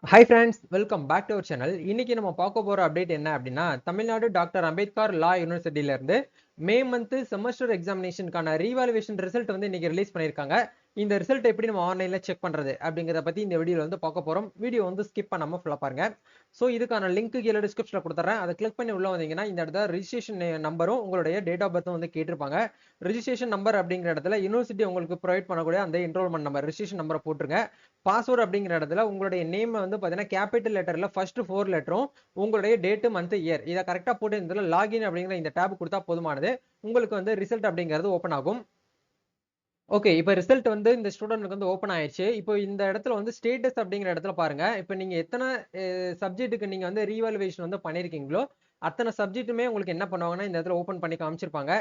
Hi friends, welcome back to our channel. இன்னைக்கு நம்ம பார்க்க போற அப்டேட் என்ன அப்படின்னா தமிழ்நாடு டாக்டர் அம்பேத்கர் லா யூனிவர்சிட்டியில இருந்து மே மந்த் செமஸ்டர் எக்ஸாமினேஷனுக்கான ரீவாலுவேஷன் ரிசல்ட் வந்து இன்னைக்கு ரிலீஸ் பண்ணியிருக்காங்க. இந்த ரிசல்ட் எப்படி நம்ம ஆன்லைன்ல செக் பண்றது அப்படிங்கறத பத்தி இந்த வீடியோல வந்து பார்க்க போறோம். வீடியோ வந்து ஸ்கிப் பண்ணாம ஃபுல்லா பாருங்க. சோ இதுக்கான லிங்க் கீழே டிஸ்கிரிப்ஷன்ல கொடுத்துறேன். அதை கிளிக் பண்ணி உள்ள வந்தீங்கன்னா இந்த இடத்துல ரெஜிஸ்ட்ரேஷன் நம்பரும் உங்களுடைய டேட் ஆஃப் பர்த்தும் வந்து கேட்டிருப்பாங்க. ரெஜிஸ்ட்ரேஷன் நம்பர் அப்படிங்கிற இடத்துல யூனிவர்சிட்டி உங்களுக்கு ப்ரொவைட் பண்ணக்கூடிய அந்த என்ரோல்மெண்ட் நம்பர் ரெஜிஸ்ட்ரேஷன் நம்பரை போட்டுருங்க. பாஸ்வேர்ட் அப்படிங்கிற இடத்துல உங்களுடைய நேம் வந்து பாத்தீங்கன்னா கேபிட்டல் லெட்டர்ல ஃபர்ஸ்ட் 4 லெட்டரும் உங்களுடைய டேட் மந்த் இயர் இதை கரெக்டா போட்டு இந்த லாகின் அப்படிங்கிற இந்த டேப் கொடுத்தா போதுமானது. உங்களுக்கு வந்து ரிசல்ட் அப்படிங்கிறது ஓப்பன் ஆகும். ஓகே, இப்போ ரிசல்ட் வந்து இந்த ஸ்டூடெண்ட்க்கு வந்து ஓப்பன் ஆயிடுச்சு. இப்போ இந்த இடத்துல வந்து ஸ்டேட்டஸ் அப்படிங்கிற இடத்துல பாருங்க. இப்போ நீங்க எத்தனை சப்ஜெக்ட்டுக்கு நீங்க வந்து ரீவாலுவேஷன் வந்து பண்ணிருக்கீங்களோ அத்தனை சப்ஜெக்ட்டுமே உங்களுக்கு என்ன பண்ணுவாங்கன்னா இந்த இடத்துல ஓப்பன் பண்ணி காமிச்சிருப்பாங்க.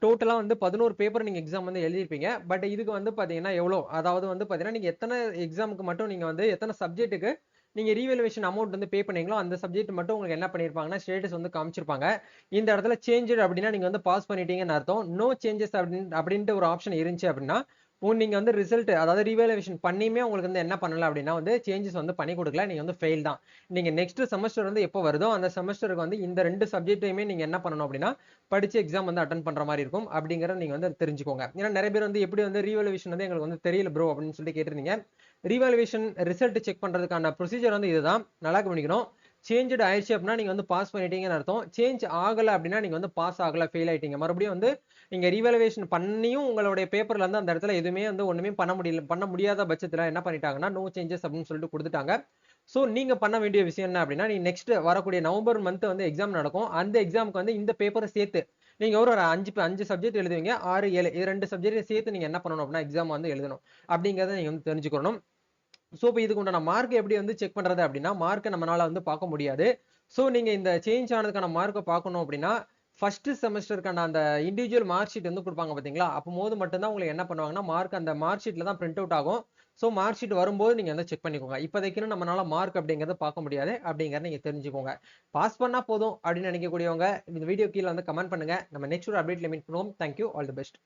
டோட்டலா வந்து 11 பேப்பர் நீங்க எக்ஸாம் வந்து எழுதிருப்பீங்க. பட் இதுக்கு வந்து பாத்தீங்கன்னா எவ்வளோ, அதாவது வந்து பாத்தீங்கன்னா நீங்க எத்தனை எக்ஸாமுக்கு மட்டும் நீங்க வந்து எத்தனை சப்ஜெக்ட்டுக்கு நீங்க ரீவாலுவேஷன் அமௌண்ட் வந்து பே பண்ணீங்களோ அந்த சப்ஜெக்ட் மட்டும் உங்களுக்கு என்ன பண்ணிருப்பாங்கன்னா ஸ்டேட்டஸ் வந்து காமிச்சிருப்பாங்க. இந்த இடத்துல சேஞ்ச் அப்படின்னா நீங்க வந்து பாஸ் பண்ணிட்டீங்கன்னு அர்த்தம். நோ சேஞ்சஸ் அப்படின்ட்டு ஒரு ஆப்ஷன் இருந்துச்சு அப்படின்னா நீங்க வந்து ரிசல்ட் அதாவது ரீவாலுவேஷன் பண்ணியுமே உங்களுக்கு வந்து என்ன பண்ணல அப்படின்னா வந்து சேஞ்சஸ் வந்து பண்ணி கொடுக்கல, நீங்க வந்து ஃபெயில் தான். நீங்க நெக்ஸ்ட் செமஸ்டர் வந்து எப்போ வருதோ அந்த செமஸ்டருக்கு வந்து இந்த ரெண்டு சப்ஜெக்டையுமே நீங்க என்ன பண்ணணும் அப்படின்னா படிச்சு எக்ஸாம் வந்து அட்டன் பண்ற மாதிரி இருக்கும் அப்படிங்கறத நீங்க வந்து தெரிஞ்சுக்கோங்க. ஏன்னா நிறைய பேர் வந்து எப்படி வந்து ரீவாலுவேஷன் வந்து எங்களுக்கு வந்து தெரியல ப்ரோ அப்படின்னு சொல்லிட்டு கேட்டிருந்தீங்க. ரீவாலுவேஷன் ரிசல்ட் செக் பண்றதுக்கான ப்ரொசீஜர் வந்து இதுதான். நல்லா கவனிக்கணும். சேஞ்ச் ஆயிடுச்சு அப்படின்னா நீங்க வந்து பாஸ் பண்ணிட்டீங்கன்னு அர்த்தம். சேஞ்ச் ஆகல அப்படின்னா நீங்க வந்து பாஸ் ஆகல, ஃபெயில் ஆயிட்டீங்க. மறுபடியும் வந்து நீங்க ரீவாலுவேஷன் பண்ணியும் உங்களுடைய பேப்பர்ல இருந்து அந்த இடத்துல எதுவுமே வந்து ஒண்ணுமே பண்ண முடியாத பட்சத்துல என்ன பண்ணிட்டாங்கன்னா நோ சேஞ்சஸ் அப்படின்னு சொல்லிட்டு கொடுத்துட்டாங்க. சோ நீங்க பண்ண வேண்டிய விஷயம் என்ன அப்படின்னா நீ நெக்ஸ்ட் வரக்கூடிய நவம்பர் மந்த் வந்து எக்ஸாம் நடக்கும். அந்த எக்ஸாமுக்கு வந்து இந்த பேப்பரை சேர்த்து நீங்க ஒரு அஞ்சு சப்ஜெக்ட் எழுதுவீங்க. 6 7 இது ரெண்டு சப்ஜெக்ட் சேர்த்து நீங்க என்ன பண்ணணும் அப்படின்னா எக்ஸாம் வந்து எழுதணும் அப்படிங்கறத நீங்க வந்து தெரிஞ்சுக்கணும். சோ இப்போ இதுக்கு உண்டான மார்க் எப்படி வந்து செக் பண்றது அப்படின்னா மார்க்கை நம்மளால வந்து பார்க்க முடியாது. சோ நீங்க இந்த சேஞ்ச் ஆனதுக்கான மார்க்கை பார்க்கணும் அப்படின்னா ஃபர்ஸ்ட் செமஸ்டருக்கான அந்த இண்டிவிஜுவல் மார்க் ஷீட் வந்து கொடுப்பாங்க பாத்தீங்களா, அப்போது மட்டும்தான் உங்களுக்கு என்ன பண்ணுவாங்கன்னா மார்க் அந்த மார்க் ஷீட்ல தான் பிரிண்ட் அவுட் ஆகும். சோ மார்க் ஷீட் வரும்போது நீங்க வந்து செக் பண்ணிக்கோங்க. இப்போதைக்கு நம்மளால மார்க் அப்படிங்கறத பார்க்க முடியாது அப்படிங்கறத நீங்க தெரிஞ்சுக்கோங்க. பாஸ் பண்ணா போதும் அப்படின்னு நினைக்கக்கூடியவங்க இந்த வீடியோ கீழே வந்து கமெண்ட் பண்ணுங்க. நம்ம நெக்ஸ்ட் ஒரு அப்டேட்ல மீட் பண்ணுவோம். Thank you, all the best.